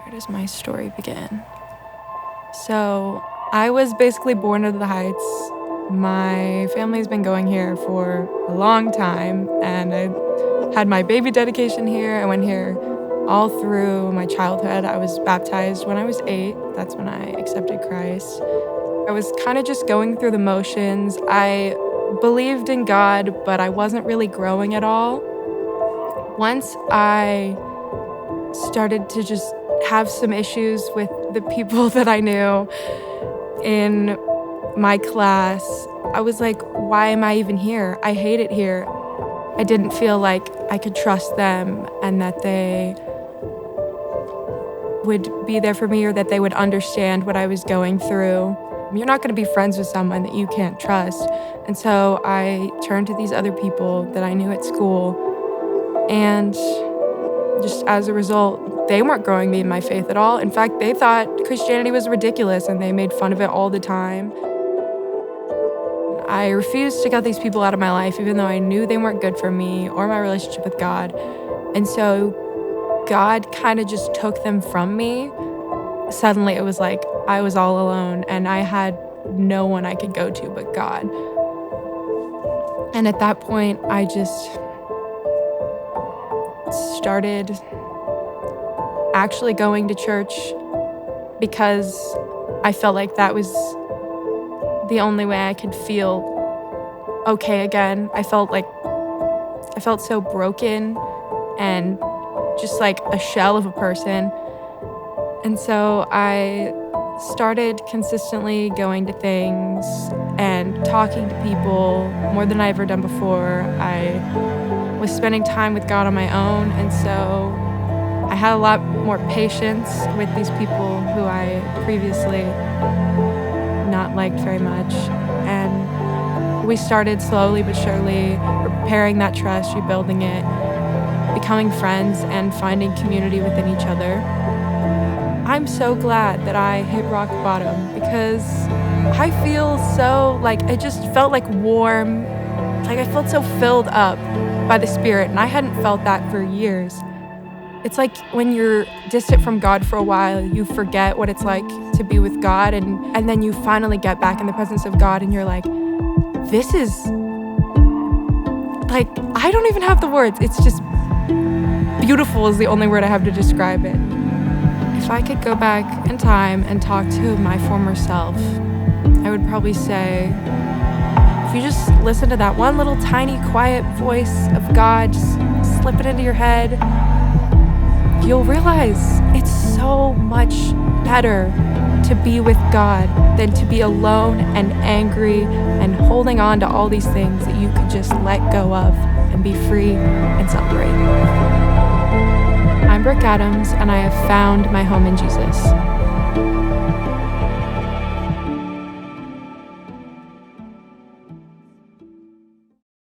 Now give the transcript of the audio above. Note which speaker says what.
Speaker 1: Where does my story begin? So, I was basically born into the Heights. My family's been going here for a long time, and I had my baby dedication here. I went here all through my childhood. I was baptized when I was 8. That's when I accepted Christ. I was kind of just going through the motions. I believed in God, but I wasn't really growing at all. Once I started to just have some issues with the people that I knew in my class, I was like, why am I even here? I hate it here. I didn't feel like I could trust them and that they would be there for me or that they would understand what I was going through. You're not going to be friends with someone that you can't trust. And so I turned to these other people that I knew at school, and just as a result, they weren't growing me in my faith at all. In fact, they thought Christianity was ridiculous and they made fun of it all the time. I refused to cut these people out of my life, even though I knew they weren't good for me or my relationship with God. And so God kind of just took them from me. Suddenly it was like I was all alone and I had no one I could go to but God. And at that point, I just started actually going to church because I felt like that was the only way I could feel okay again. I felt so broken and just like a shell of a person. And so I started consistently going to things and talking to people more than I ever done before. I was spending time with God on my own, and so I had a lot more patience with these people who I previously not liked very much. And we started slowly but surely repairing that trust, rebuilding it, becoming friends, and finding community within each other. I'm so glad that I hit rock bottom because I feel so it just felt like warm, like I felt so filled up by the Spirit, and I hadn't felt that for years. It's like when you're distant from God for a while, you forget what it's like to be with God, and then you finally get back in the presence of God and you're like, this is, I don't even have the words. It's just beautiful is the only word I have to describe it. If I could go back in time and talk to my former self, I would probably say, if you just listen to that one little tiny quiet voice of God, just slip it into your head, you'll realize it's so much better to be with God than to be alone and angry and holding on to all these things that you could just let go of and be free and celebrate. I'm Brooke Adams, and I have found my home in Jesus.